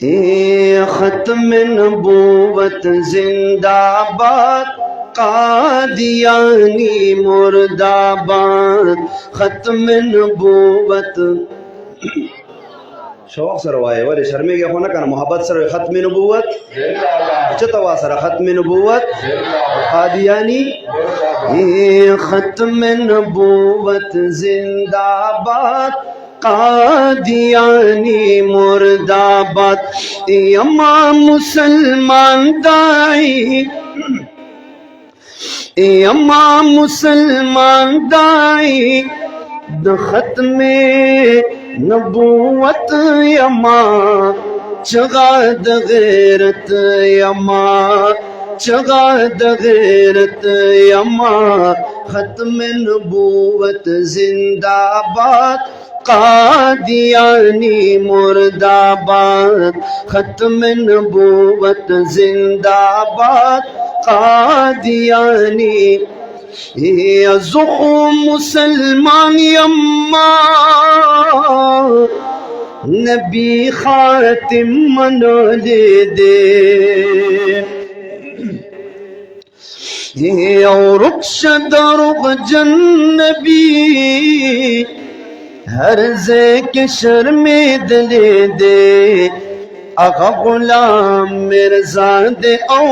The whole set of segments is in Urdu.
ختم نبوت زندہ باد قادیانی مرد آباد ختم نبوت شوق سره وایي ولې شرمېږي خو نه که نه محبت سره ختم نبوت چته وا سره ختم نبوت قادیانی ختم نبوت زندہ باد قادیانی مرد آباد اما مسلمان دائی اما مسلمان دائی د ختم نبوت یما چغا د غیرت یما چغا د غیرت یما ختم نبوت زندہ باد قادیانی مرد آباد ختم نبوت زندہ باد قادیانی زخو مسلمان یما نبی خاتم منولے دے اور رکش درغ جن نبی ہر زے کے شرمے دلے دے آقا غلام مرزا دے او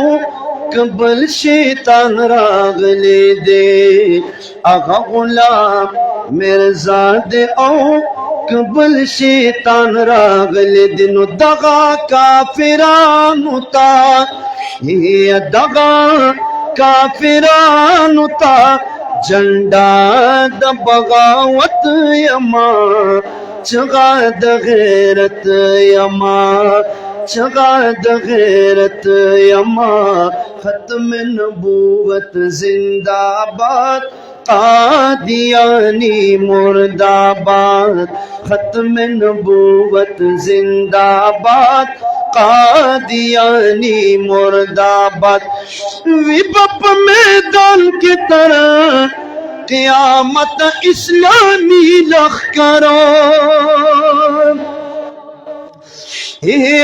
قبل شیطان راغلے دے آقا غلام مرزا دے او قبل شیطان راغلے دے نو دغا کافرانو تا دغا کافرانو تا جھنڈا د بغاوت یما چغا د غیرت یما چغا د غیرت یما ختم نبوت زندہ باد قادیانی مرد آباد ختم نبوت زندہ باد قادیانی مرد آباد وی بپ میدان کی طرح قیامت اسلامی لخکران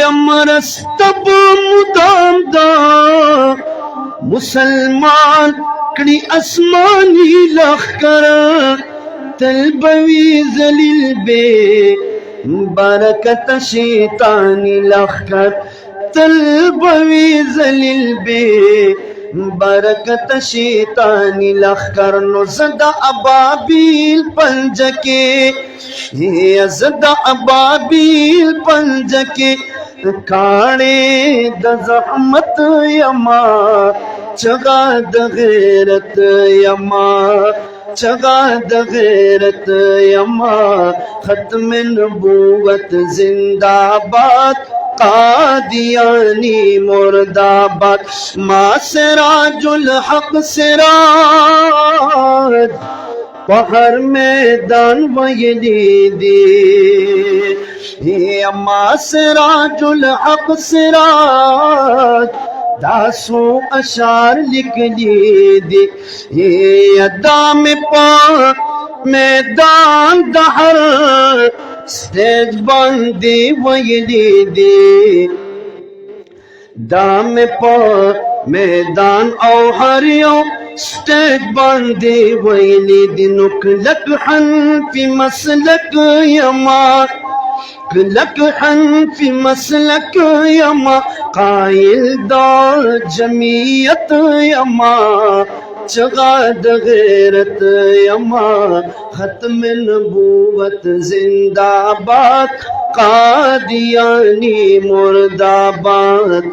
امرستب مدام دا مسلمان کڑی اسمانی لخکران تلبوی ذلیل بے برکت شیطانی لخکر تلبوی ذلیل بے برکت شیطانی لخکر نو زدہ ابابیل پنجکے زدہ ابابیل پنجکے کاڑے د زحمت یما چغا د غیرت یما چغا د غیرت یما ختم نبوت زندہ باد قادیانی مرد آباد ما سراج الحق سراج پہر میدان ویلی دی ما سراج الحق سراج داسو اشار لکھ لی دی دام پا میدان دہر سٹیج باندی ویلی دی دام پا میدان او ہریو سٹیج باندی ویلی دی نکلک حنفی مسلک یما کلک حنفی مسلک یما قائل دا جمعیت یما چغا د غیرت یما ختم نبوت زندہ باد قادیانی مرد آباد